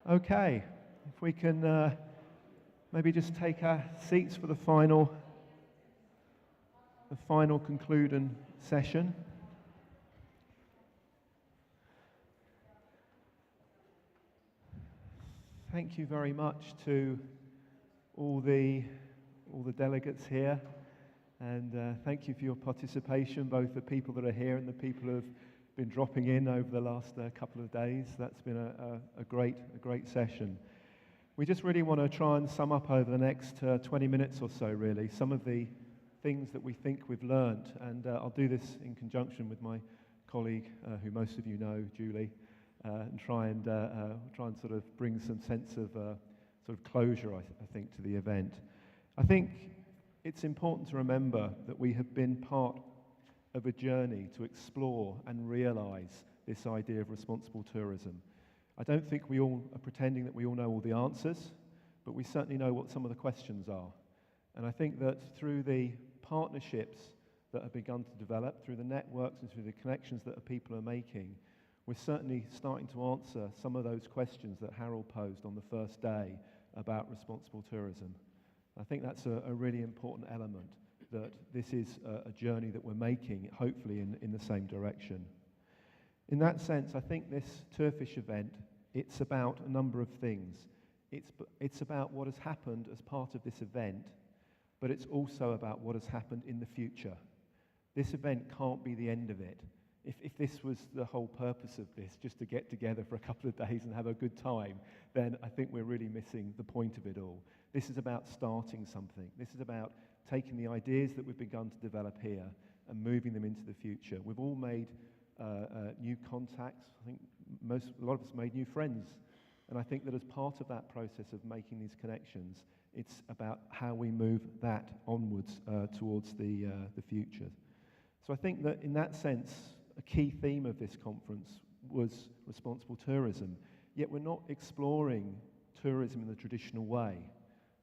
Okay, if we can maybe just take our seats for the final concluding session. Thank you very much to all the delegates here, and thank you for your participation, both the people that are here and the people who have been dropping in over the last couple of days. That's been a great session. We just really want to try and sum up over the next 20 minutes or so, really, some of the things that we think we've learned, and I'll do this in conjunction with my colleague, who most of you know, Julie, and try and sort of bring some sense of sort of closure, I think, to the event. I think it's important to remember that we have been part of a journey to explore and realise this idea of responsible tourism. I don't think we all are pretending that we all know all the answers, but we certainly know what some of the questions are. And I think that through the partnerships that have begun to develop, through the networks and through the connections that people are making, we're certainly starting to answer some of those questions that Harold posed on the first day about responsible tourism. I think that's a really important element, that this is a journey that we're making, hopefully in the same direction. In that sense, I think this TourFish event, it's about a number of things. It's about what has happened as part of this event, but it's also about what has happened in the future. This event can't be the end of it. If this was the whole purpose of this, just to get together for a couple of days and have a good time, then I think we're really missing the point of it all. This is about starting something. This is about taking the ideas that we've begun to develop here and moving them into the future. We've all made new contacts. I think a lot of us made new friends. And I think that as part of that process of making these connections, it's about how we move that onwards towards the future. So I think that in that sense, a key theme of this conference was responsible tourism. Yet we're not exploring tourism in the traditional way.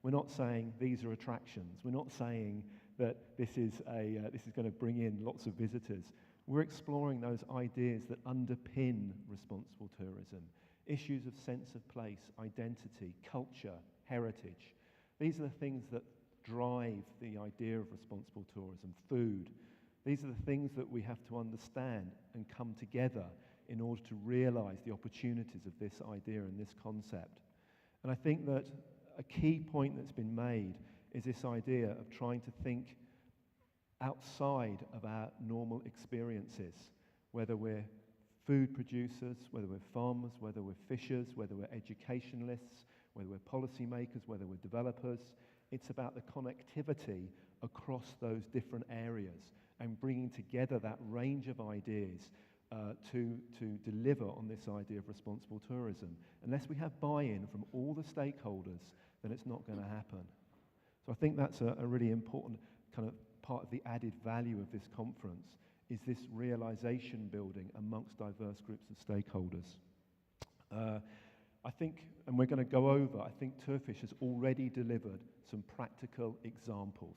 We're not saying these are attractions. We're not saying that this is going to bring in lots of visitors. We're exploring those ideas that underpin responsible tourism. Issues of sense of place, identity, culture, heritage. These are the things that drive the idea of responsible tourism. Food. These are the things that we have to understand and come together in order to realize the opportunities of this idea and this concept. And I think that a key point that's been made is this idea of trying to think outside of our normal experiences, whether we're food producers, whether we're farmers, whether we're fishers, whether we're educationalists, whether we're policymakers, whether we're developers. It's about the connectivity across those different areas and bringing together that range of ideas to deliver on this idea of responsible tourism. Unless we have buy-in from all the stakeholders, then it's not going to happen. So I think that's a really important kind of part of the added value of this conference, is this realization building amongst diverse groups of stakeholders. I think, and we're going to go over, I think TourFish has already delivered some practical examples.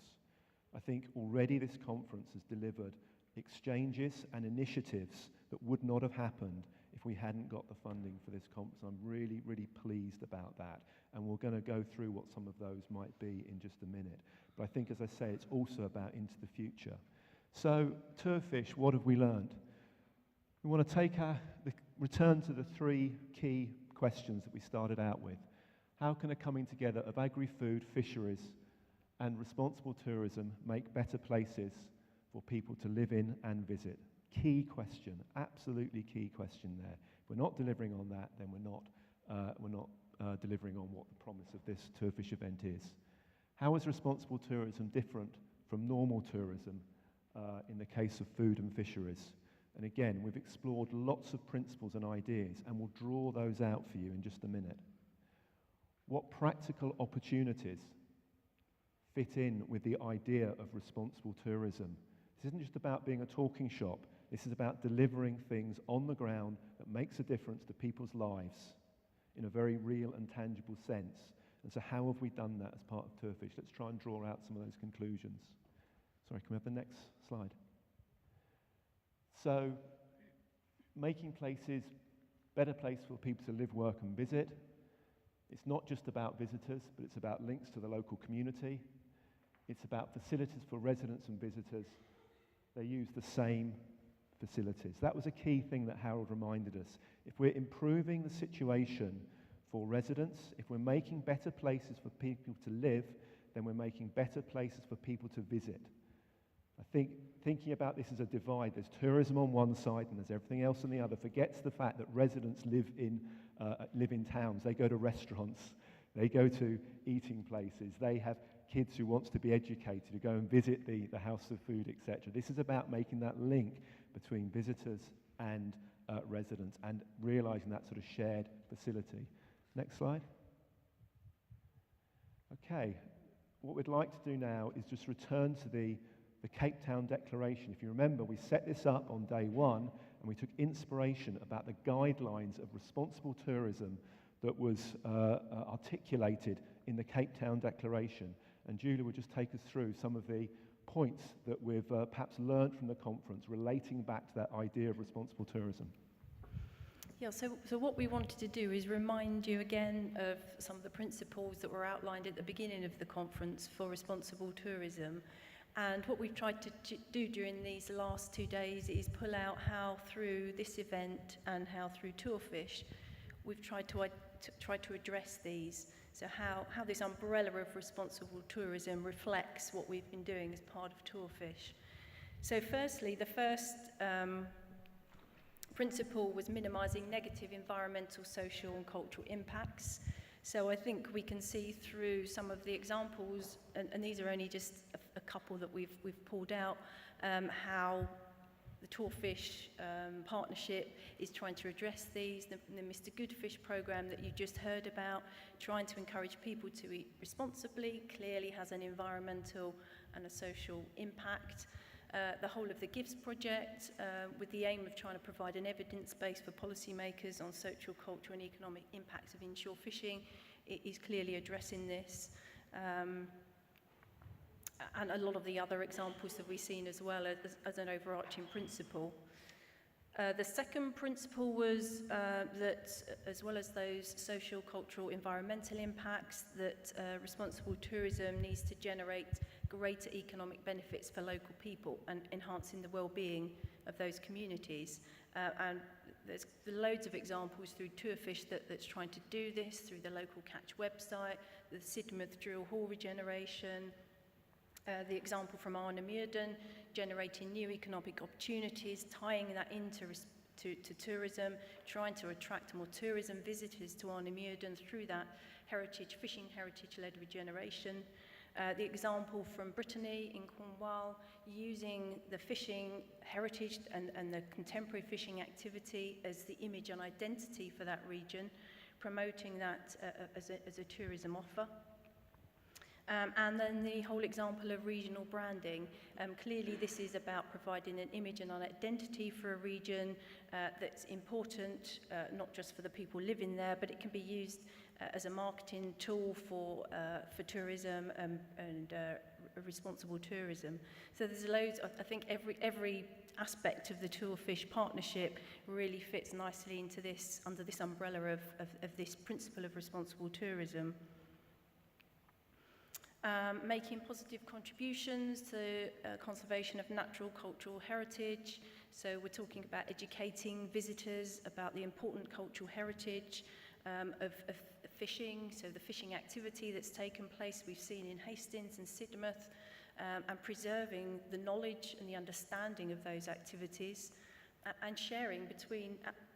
I think already this conference has delivered exchanges and initiatives that would not have happened if we hadn't got the funding for this conference. I'm really, really pleased about that. And we're going to go through what some of those might be in just a minute. But I think, as I say, it's also about into the future. So, TourFish, what have we learned? We want to return to the three key questions that we started out with. How can a coming together of agri-food, fisheries, and responsible tourism make better places for people to live in and visit? Key question, absolutely key question there. If we're not delivering on that, then we're not delivering on what the promise of this TourFish event is. How is responsible tourism different from normal tourism in the case of food and fisheries? And again, we've explored lots of principles and ideas, and we'll draw those out for you in just a minute. What practical opportunities fit in with the idea of responsible tourism? This isn't just about being a talking shop. This is about delivering things on the ground that makes a difference to people's lives in a very real and tangible sense. And so how have we done that as part of TourFish? Let's try and draw out some of those conclusions. Sorry, can we have the next slide? So, making places better place for people to live, work and visit. It's not just about visitors, but it's about links to the local community. It's about facilities for residents and visitors. They use the same facilities. That was a key thing that Harold reminded us. If we're improving the situation for residents, if we're making better places for people to live, then we're making better places for people to visit. I think thinking about this as a divide, there's tourism on one side and there's everything else on the other, forgets the fact that residents live in towns. They go to restaurants, they go to eating places, they have kids who wants to be educated, who go and visit the House of Food, etc. This is about making that link between visitors and residents and realising that sort of shared facility. Next slide. Okay, what we'd like to do now is just return to the Cape Town Declaration. If you remember, we set this up on day one and we took inspiration about the guidelines of responsible tourism that was articulated in the Cape Town Declaration. And Julia will just take us through some of the points that we've perhaps learned from the conference relating back to that idea of responsible tourism. Yeah, so what we wanted to do is remind you again of some of the principles that were outlined at the beginning of the conference for responsible tourism. And what we've tried to do during these last 2 days is pull out how through this event and how through TourFish we've tried to address these. So how this umbrella of responsible tourism reflects what we've been doing as part of TourFish. So firstly, the first principle was minimising negative environmental, social and cultural impacts. So I think we can see through some of the examples, and these are only just a couple that we've pulled out, how the TourFish partnership is trying to address these. The Mr. Goodfish programme that you just heard about, trying to encourage people to eat responsibly, clearly has an environmental and a social impact. The whole of the GIFts project, with the aim of trying to provide an evidence base for policymakers on social, cultural and economic impacts of inshore fishing, it is clearly addressing this. And a lot of the other examples that we've seen as well as an overarching principle. The second principle was that, as well as those social, cultural, environmental impacts, that responsible tourism needs to generate greater economic benefits for local people and enhancing the well-being of those communities. And there's loads of examples through TourFish that's trying to do this, through the local catch website, the Sidmouth drill hall regeneration, the example from Arnhem-Muiden, generating new economic opportunities, tying that into to tourism, trying to attract more tourism visitors to Arnhem-Muiden through that fishing heritage-led regeneration. The example from Brittany in Cornwall, using the fishing heritage and the contemporary fishing activity as the image and identity for that region, promoting that as a tourism offer. And then the whole example of regional branding. Clearly this is about providing an image and an identity for a region that's important, not just for the people living there, but it can be used as a marketing tool for tourism and responsible tourism. So there's loads, I think every aspect of the TourFish partnership really fits nicely into this, under this umbrella of this principle of responsible tourism. Making positive contributions to conservation of natural cultural heritage. So we're talking about educating visitors about the important cultural heritage of fishing, so the fishing activity that's taken place, we've seen in Hastings and Sidmouth, and preserving the knowledge and the understanding of those activities, and sharing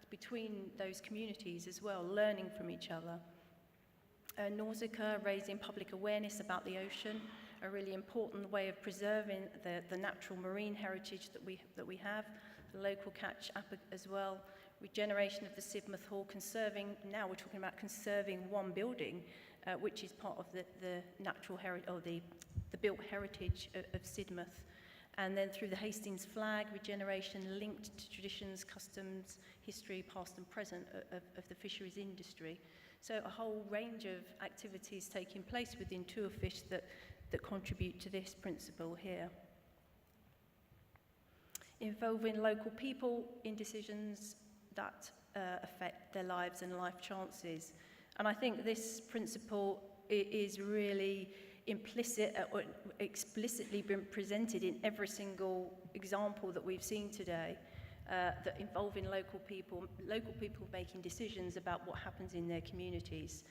between those communities as well, learning from each other. Nausicaa, raising public awareness about the ocean, a really important way of preserving the natural marine heritage that we have. The local catch up as well. Regeneration of the Sidmouth Hall, conserving, now we're talking about conserving one building, which is part of the natural heritage, or the built heritage of Sidmouth. And then through the Hastings flag, regeneration linked to traditions, customs, history, past and present of the fisheries industry. So a whole range of activities taking place within TourFish that contribute to this principle here. Involving local people in decisions that affect their lives and life chances. And I think this principle is really implicit or explicitly been presented in every single example that we've seen today, that involving local people making decisions about what happens in their communities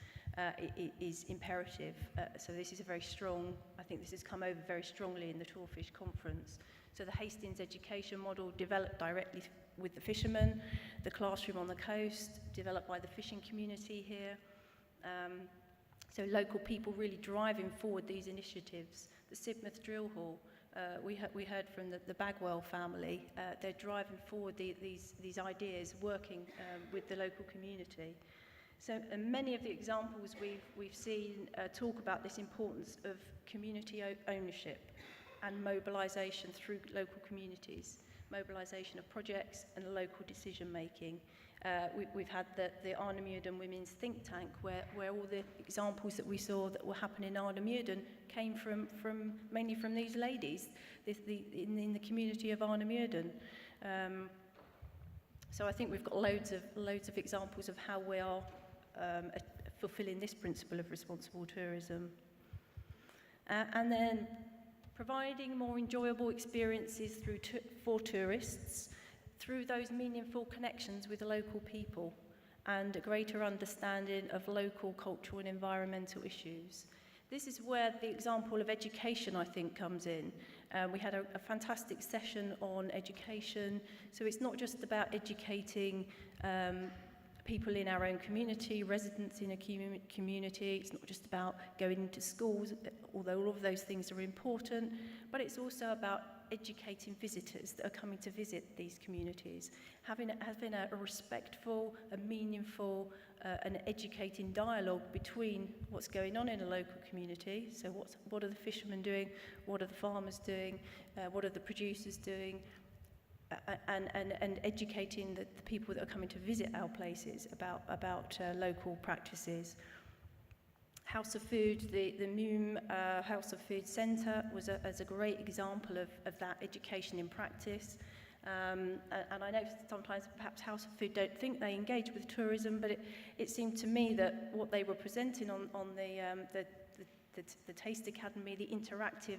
is imperative. So this is a very strong, I think this has come over very strongly in the TourFish conference. So the Hastings education model developed directly with the fishermen, the classroom on the coast, developed by the fishing community here. So local people really driving forward these initiatives. The Sidmouth Drill Hall, we heard from the Bagwell family, they're driving forward these ideas, working with the local community. So many of the examples we've seen talk about this importance of community ownership and mobilisation through local communities, mobilisation of projects and local decision making. We've had the Arnhem Women's Think Tank, where all the examples that we saw that were happening in Arnhem came from mainly from these ladies in the community of Arnhem. So I think we've got loads of examples of how we are fulfilling this principle of responsible tourism. And then providing more enjoyable experiences for tourists through those meaningful connections with the local people and a greater understanding of local cultural and environmental issues. This is where the example of education, I think, comes in. We had a fantastic session on education, so it's not just about educating people in our own community, residents in a community. It's not just about going into schools, although all of those things are important, but it's also about educating visitors that are coming to visit these communities, having a respectful, a meaningful, and educating dialogue between what's going on in a local community. So what are the fishermen doing? What are the farmers doing? What are the producers doing? And educating the people that are coming to visit our places about local practices. House of Food, the Mume House of Food Centre was a great example of that education in practice. And I know sometimes perhaps House of Food don't think they engage with tourism, but it seemed to me that what they were presenting on the Taste Academy, the interactive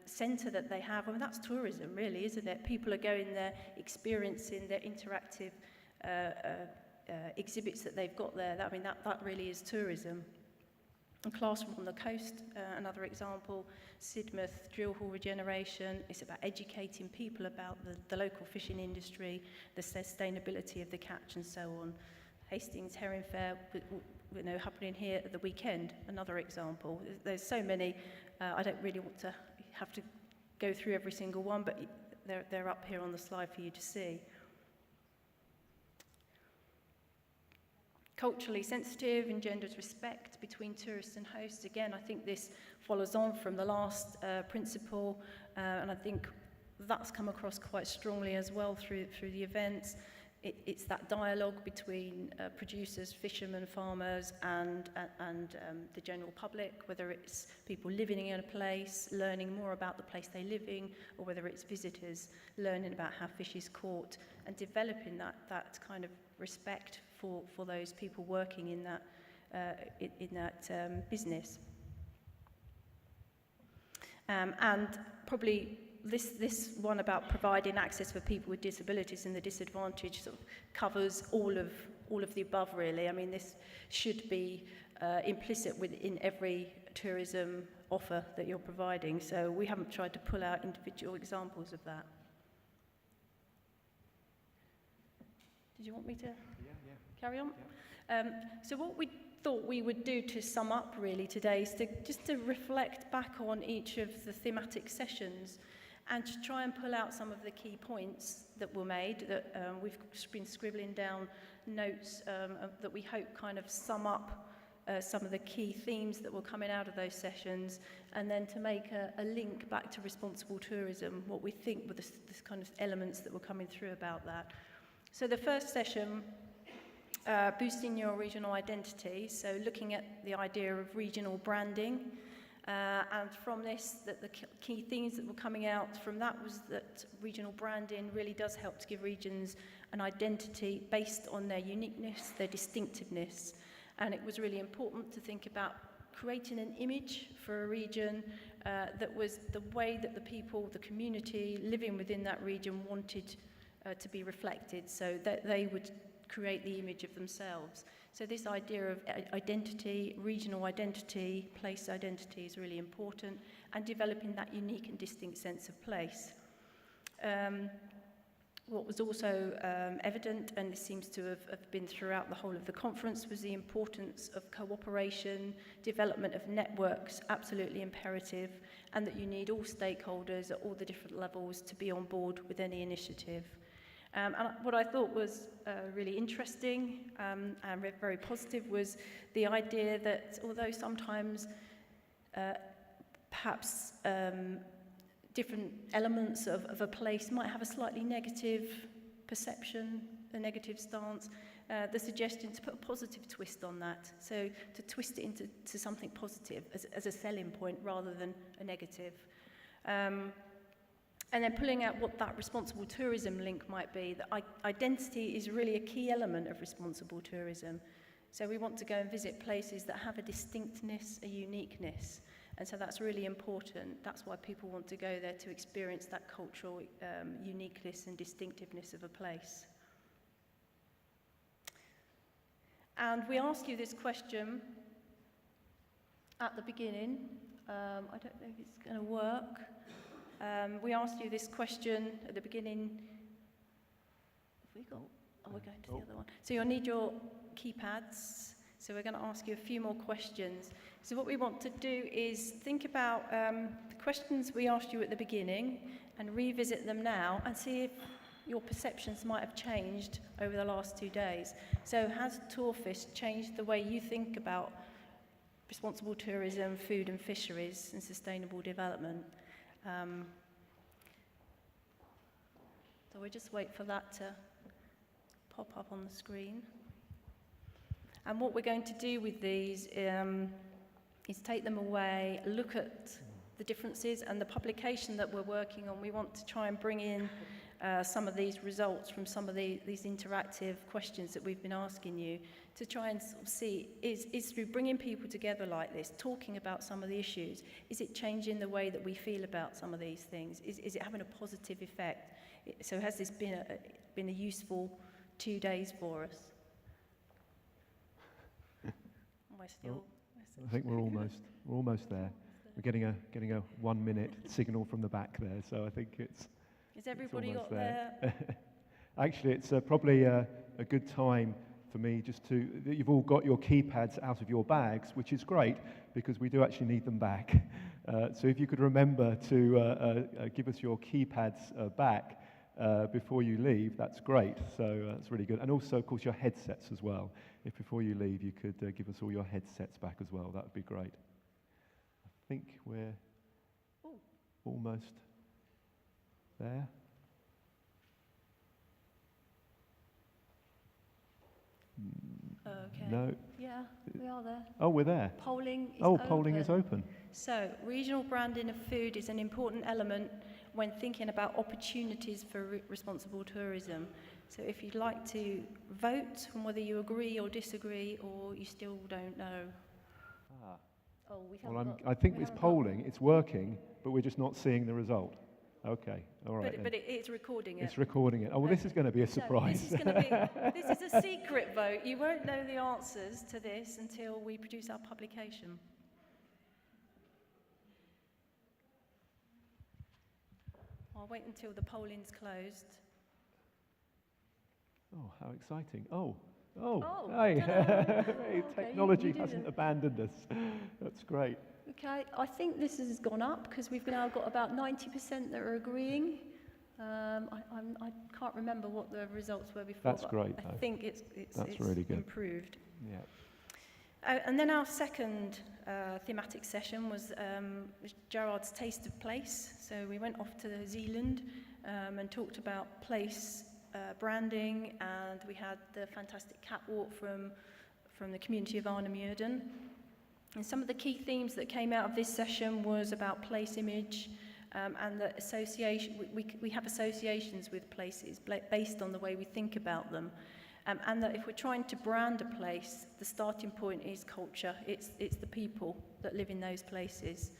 centre that they have, I mean, that's tourism really, isn't it? People are going there, experiencing their interactive exhibits that they've got there. That really is tourism. A classroom on the coast, another example. Sidmouth Drill Hall Regeneration. It's about educating people about the local fishing industry, the sustainability of the catch and so on. Hastings Herring Fair, happening here at the weekend, another example. There's so many, I don't really want to have to go through every single one, but they're up here on the slide for you to see. Culturally sensitive, engenders respect between tourists and hosts. Again, I think this follows on from the last principle, and I think that's come across quite strongly as well through the events. It's that dialogue between producers, fishermen, farmers, and the general public, whether it's people living in a place, learning more about the place they live in, or whether it's visitors learning about how fish is caught, and developing that kind of respect for those people working in that business. And probably this one about providing access for people with disabilities and the disadvantaged sort of covers all of the above, really. I mean, this should be implicit within every tourism offer that you're providing. So we haven't tried to pull out individual examples of that. Did you want me to carry on? Yeah. So what we thought we would do to sum up really today is to reflect back on each of the thematic sessions and to try and pull out some of the key points that were made, that we've been scribbling down notes that we hope kind of sum up some of the key themes that were coming out of those sessions, and then to make a link back to responsible tourism, what we think were the kind of elements that were coming through about that. So the first session, boosting your regional identity, so looking at the idea of regional branding, and from this, the key themes that were coming out from that was that regional branding really does help to give regions an identity based on their uniqueness, their distinctiveness, And it was really important to think about creating an image for a region that was the way that the people, the community living within that region wanted to be reflected, so that they would create the image of themselves. So this idea of identity, regional identity, place identity is really important, and developing that unique and distinct sense of place. What was also evident, and this seems to have been throughout the whole of the conference, was the importance of cooperation, development of networks, absolutely imperative, and that you need all stakeholders at all the different levels to be on board with any initiative. And what I thought was really interesting and very positive was the idea that although sometimes perhaps different elements of a place might have a slightly negative perception, a negative stance, the suggestion to put a positive twist on that, so to twist it into something positive as a selling point rather than a negative. And then pulling out what that responsible tourism link might be, that identity is really a key element of responsible tourism. So we want to go and visit places that have a distinctness, a uniqueness. And so that's really important. That's why people want to go there, to experience that cultural uniqueness and distinctiveness of a place. And we ask you this question at the beginning. I don't know if it's going to work. We asked you this question at the beginning. Have we got? Oh, we're going to the other one. So you'll need your keypads. So we're going to ask you a few more questions. So what we want to do is think about the questions we asked you at the beginning and revisit them now and see if your perceptions might have changed over the last 2 days. So has TourFish changed the way you think about responsible tourism, food and fisheries, and sustainable development? So we'll just wait for that to pop up on the screen. And what we're going to do with these is take them away, look at the differences, and the publication that we're working on, we want to try and bring in some of these results from some of these interactive questions that we've been asking you, to try and sort of see, is through bringing people together like this, talking about some of the issues, is it changing the way that we feel about some of these things? Is it having a positive effect? So has this been a useful 2 days for us? I think we're almost there. We're getting a 1 minute signal from the back there, so I think it's. Is everybody got there? Actually, it's probably a good time for me that you've all got your keypads out of your bags, which is great because we do actually need them back. So if you could remember to give us your keypads back before you leave, that's great. So that's really good. And also, of course, your headsets as well. If before you leave you could give us all your headsets back as well, that would be great. I think we're almost there. Okay. No. Yeah, we are there. Oh, we're there. Polling is open. Polling is open. So, regional branding of food is an important element when thinking about opportunities for responsible tourism. So if you'd like to vote on whether you agree or disagree, or you still don't know. I think it's polling, it's working, but we're just not seeing the result. Okay, all right. But it's recording it. It's recording it. Oh, well, this is going to be a surprise. No, this is a secret vote. You won't know the answers to this until we produce our publication. I'll wait until the polling's closed. Oh, how exciting. Oh, hey. Hey, technology hasn't abandoned us. That's great. Okay, I think this has gone up because we've now got about 90% that are agreeing. I can't remember what the results were before. That's great. I think it's really good. Improved. Yeah. And then our second thematic session was Gerard's Taste of Place. So we went off to Zealand and talked about place branding, and we had the fantastic catwalk from the community of Arnhem-Muiden. And some of the key themes that came out of this session was about place image and the association. We have associations with places based on the way we think about them. And that if we're trying to brand a place, the starting point is culture. It's the people that live in those places.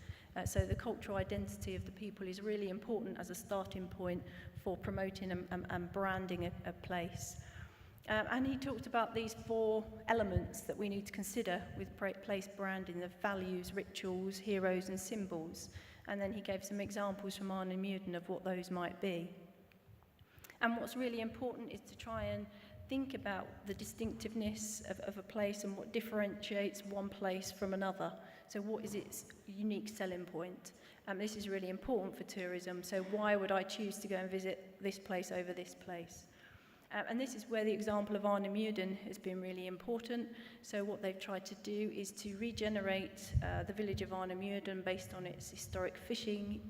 So the cultural identity of the people is really important as a starting point for promoting and branding a place. And he talked about these 4 elements that we need to consider with place branding: the values, rituals, heroes and symbols. And then he gave some examples from Arne Muiden of what those might be. And what's really important is to try and think about the distinctiveness of a place and what differentiates one place from another. So what is its unique selling point? This is really important for tourism. So why would I choose to go and visit this place over this place? And this is where the example of Arne Muiden has been really important. So what they've tried to do is to regenerate the village of Arne Muiden based on its historic fishing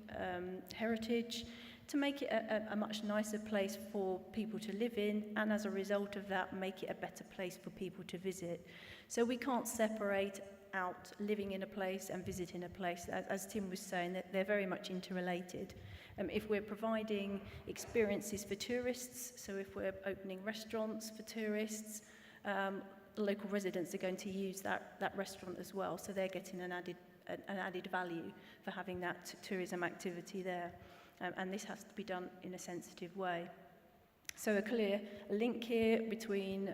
heritage, to make it a much nicer place for people to live in, and as a result of that, make it a better place for people to visit. So we can't separate out living in a place and visiting a place. As Tim was saying, that they're very much interrelated. If we're providing experiences for tourists, so if we're opening restaurants for tourists, local residents are going to use that restaurant as well, so they're getting an added value for having that tourism activity there. And this has to be done in a sensitive way. So a clear link here between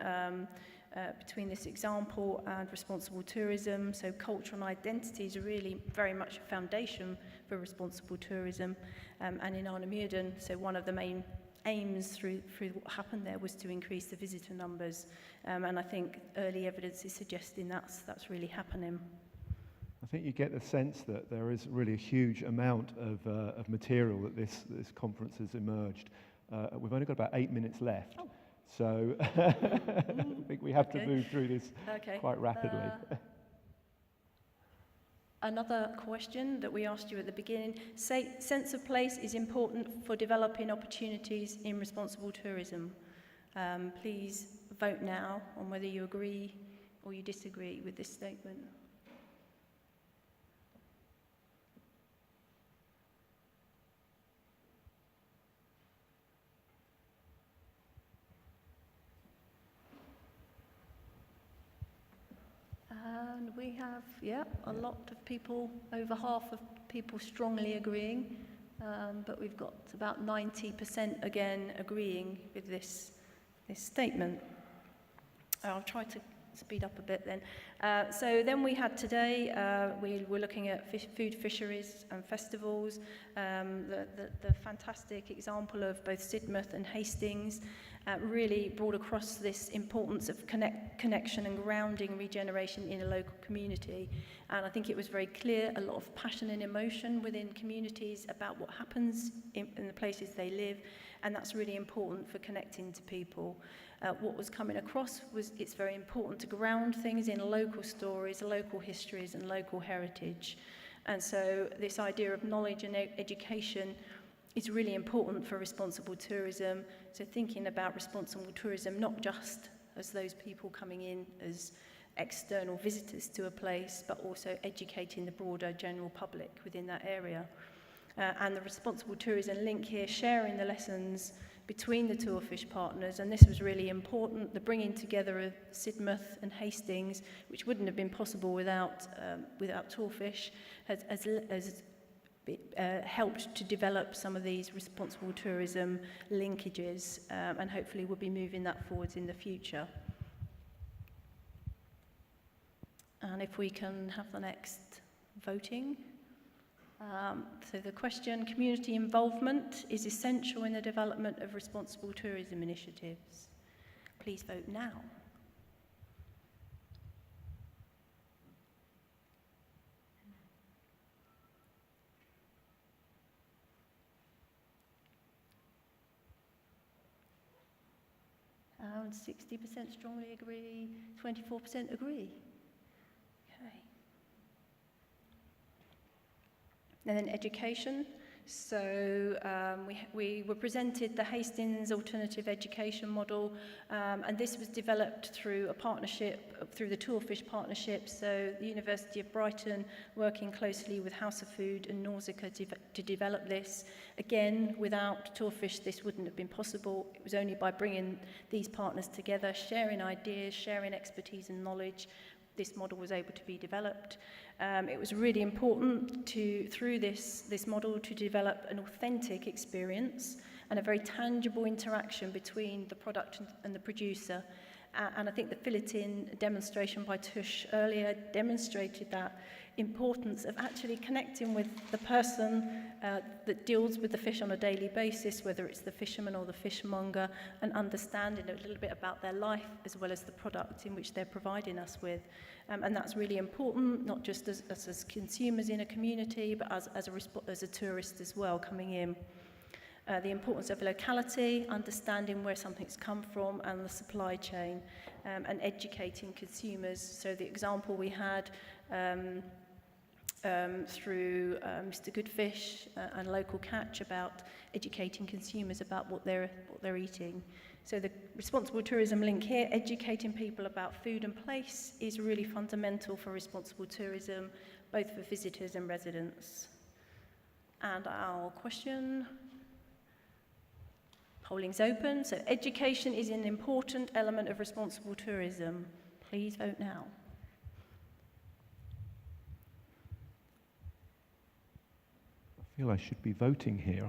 this example and responsible tourism. So culture and identity is really very much a foundation for responsible tourism. And in Arne Muiden, so one of the main aims through what happened there was to increase the visitor numbers. And I think early evidence is suggesting that's really happening. I think you get the sense that there is really a huge amount of material that this conference has emerged. We've only got about 8 minutes left, so I think we have to move through this quite rapidly. Another question that we asked you at the beginning: sense of place is important for developing opportunities in responsible tourism. Please vote now on whether you agree or you disagree with this statement. And we have, a lot of people, over half of people strongly agreeing, but we've got about 90% again agreeing with this statement. I'll try to speed up a bit then. So then we had today, we were looking at food fisheries and festivals, the fantastic example of both Sidmouth and Hastings really brought across this importance of connection and grounding regeneration in a local community. And I think it was very clear, a lot of passion and emotion within communities about what happens in the places they live, and that's really important for connecting to people. What was coming across was it's very important to ground things in local stories, local histories and local heritage. And so this idea of knowledge and education is really important for responsible tourism. So thinking about responsible tourism not just as those people coming in as external visitors to a place, but also educating the broader general public within that area. And the responsible tourism link here, sharing the lessons between the TourFish partners, and this was really important, the bringing together of Sidmouth and Hastings, which wouldn't have been possible without TourFish, has helped to develop some of these responsible tourism linkages, and hopefully we'll be moving that forwards in the future. And if we can have the next voting. So the question: community involvement is essential in the development of responsible tourism initiatives. Please vote now. And 60% strongly agree, 24% agree. Okay. And then education. So we were presented the Hastings Alternative Education Model, and this was developed through a partnership, through the TourFish partnership. So the University of Brighton working closely with House of Food and Nausicaa to develop this. Again, without TourFish, this wouldn't have been possible. It was only by bringing these partners together, sharing ideas, sharing expertise and knowledge, this model was able to be developed. It was really important through this model to develop an authentic experience and a very tangible interaction between the product and the producer. And I think the fill-it-in demonstration by Tush earlier demonstrated that importance of actually connecting with the person that deals with the fish on a daily basis, whether it's the fisherman or the fishmonger, and understanding a little bit about their life as well as the product in which they're providing us with. And that's really important, not just as consumers in a community, but as a tourist as well coming in. The importance of locality, understanding where something's come from and the supply chain, and educating consumers. So the example we had through Mr. Goodfish and Local Catch about educating consumers about what they're eating. So the responsible tourism link here, educating people about food and place, is really fundamental for responsible tourism, both for visitors and residents. And our question, polling's open. So education is an important element of responsible tourism. Please vote now. I feel I should be voting here.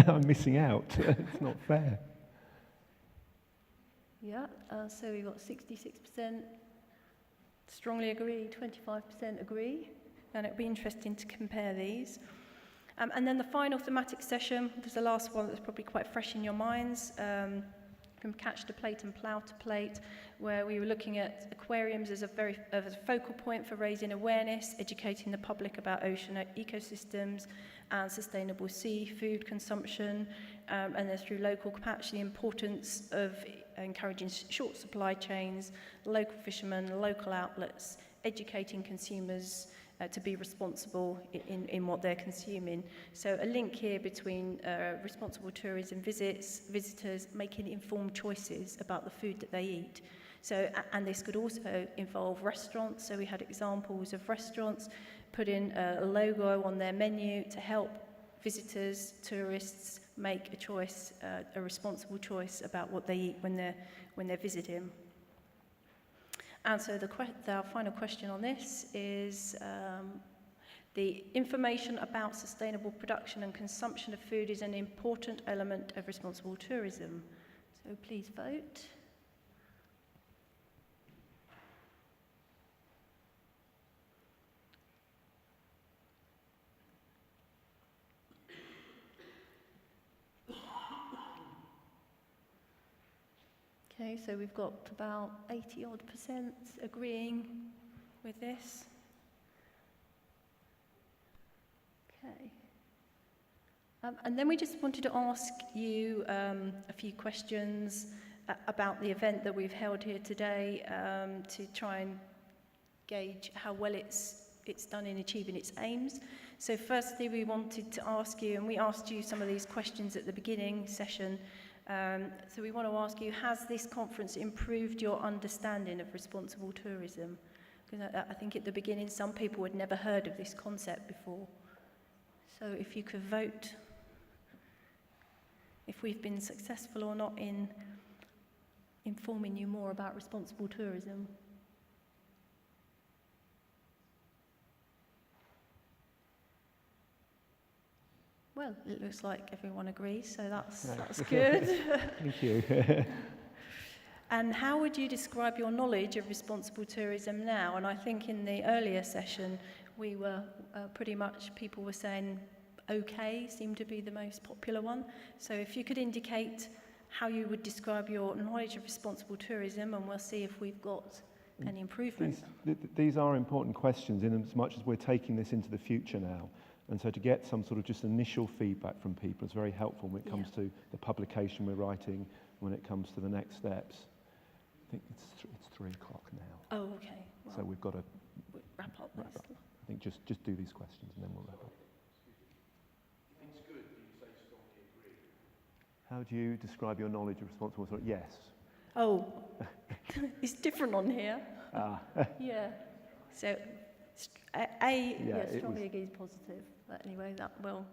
I'm missing out. It's not fair. Yeah, so we've got 66% strongly agree, 25% agree, and it'll be interesting to compare these. And then the final thematic session, this is the last one that's probably quite fresh in your minds, from catch to plate and plough to plate, where we were looking at aquariums as a focal point for raising awareness, educating the public about ocean ecosystems and sustainable seafood consumption, and then through Local Catch, the importance of encouraging short supply chains, local fishermen, local outlets, educating consumers to be responsible in what they're consuming. So a link here between responsible tourism visitors making informed choices about the food that they eat. So, and this could also involve restaurants. So we had examples of restaurants putting a logo on their menu to help visitors, tourists make a choice, a responsible choice about what they eat when they're visiting. And so the final question on this is the information about sustainable production and consumption of food is an important element of responsible tourism. So please vote. Okay, so we've got about 80-odd% agreeing with this. Okay. And then we just wanted to ask you a few questions about the event that we've held here today to try and gauge how well it's done in achieving its aims. So firstly, we wanted to ask you, and we asked you some of these questions at the beginning session, so we want to ask you, has this conference improved your understanding of responsible tourism? Because I think at the beginning some people had never heard of this concept before. So if you could vote if we've been successful or not in informing you more about responsible tourism. Well, it looks like everyone agrees, so that's good. Thank you. And how would you describe your knowledge of responsible tourism now? And I think in the earlier session, we were pretty much, people were saying okay seemed to be the most popular one. So if you could indicate how you would describe your knowledge of responsible tourism, and we'll see if we've got any improvement. These are important questions in as much as we're taking this into the future now. And so to get some sort of just initial feedback from people is very helpful when it comes to the publication we're writing, when it comes to the next steps. I think it's 3 o'clock now. Oh, okay. Well, so we've got to wrap up this. I think just do these questions and then we'll wrap up. If it's good, How do you describe your knowledge of responsible tourism? Yes. Oh, it's different on here. Ah. Yeah. So, strongly against positive. But anyway, that will.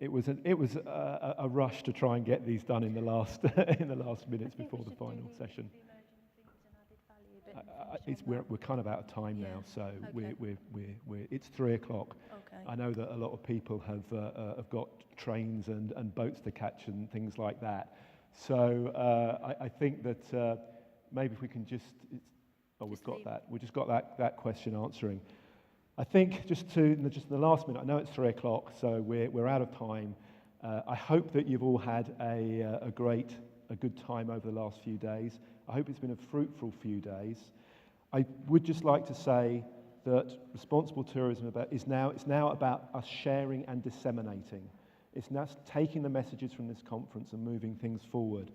It was a rush to try and get these done in the last minutes before the final session. We're kind of out of time now, so okay. It's 3 o'clock. Okay. I know that a lot of people have got trains and boats to catch and things like that. So I think that maybe if we can we've just got that question answering. I think just in the last minute, I know it's 3 o'clock, so we're out of time. I hope that you've all had a good time over the last few days. I hope it's been a fruitful few days. I would just like to say that responsible tourism is now about us sharing and disseminating. It's now taking the messages from this conference and moving things forward.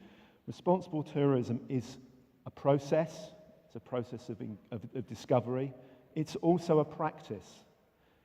Responsible tourism is a process. It's a process of discovery. It's also a practice.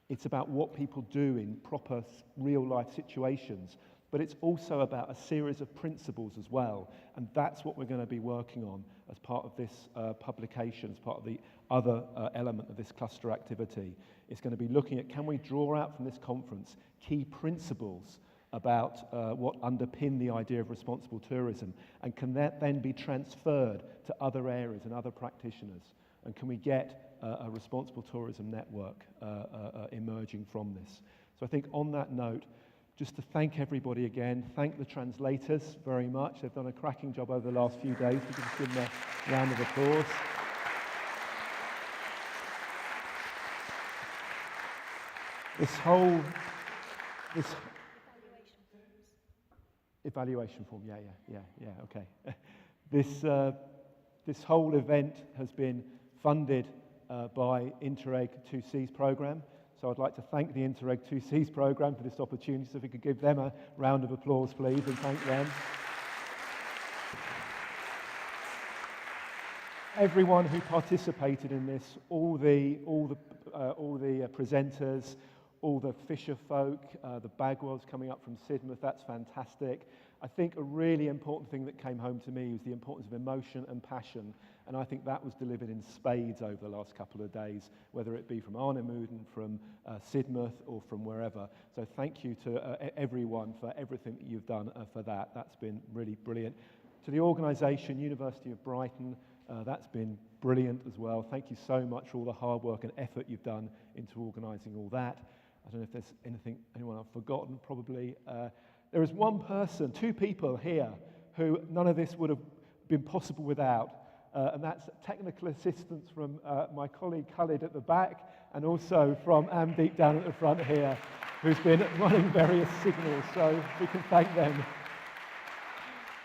It's about what people do in proper real-life situations. But it's also about a series of principles as well. And that's what we're going to be working on as part of this publication, as part of the other element of this cluster activity. It's going to be looking at, can we draw out from this conference key principles about what underpin the idea of responsible tourism, and can that then be transferred to other areas and other practitioners? And can we get a responsible tourism network emerging from this? So I think on that note, just to thank everybody again, thank the translators very much. They've done a cracking job over the last few days. We can just give them a round of applause. This evaluation form, yeah, okay. This whole event has been funded by Interreg 2C's programme. So I'd like to thank the Interreg 2C's programme for this opportunity. So if we could give them a round of applause, please, and thank them. Everyone who participated in this, all the presenters, all the fisher folk, the Bagwells coming up from Sidmouth, that's fantastic. I think a really important thing that came home to me was the importance of emotion and passion, and I think that was delivered in spades over the last couple of days, whether it be from Arnhem, from Sidmouth, or from wherever. So thank you to everyone for everything that you've done for that. That's been really brilliant. To the organisation, University of Brighton, that's been brilliant as well. Thank you so much for all the hard work and effort you've done into organising all that. I don't know if there's anyone I've forgotten, probably. There is one person, two people here, who none of this would have been possible without, and that's technical assistance from my colleague Khalid at the back, and also from Amdeep down at the front here, who's been running various signals, so we can thank them.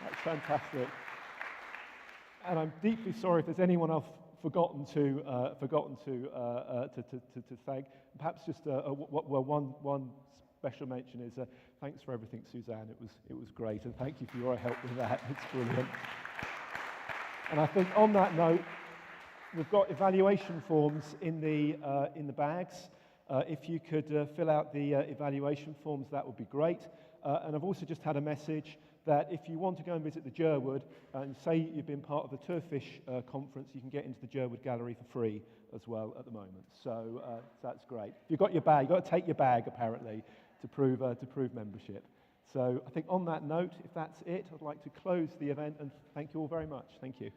That's fantastic. And I'm deeply sorry if there's anyone I've forgotten to thank. Perhaps just one special mention is thanks for everything, Suzanne. It was great, and thank you for your help with that. It's brilliant. And I think on that note, we've got evaluation forms in the bags. If you could fill out the evaluation forms, that would be great. And I've also just had a message that if you want to go and visit the Jerwood and say you've been part of the TourFish conference, you can get into the Jerwood Gallery for free as well at the moment. So that's great. If you've got your bag, you've got to take your bag apparently to prove membership. So I think on that note, if that's it, I'd like to close the event and thank you all very much. Thank you.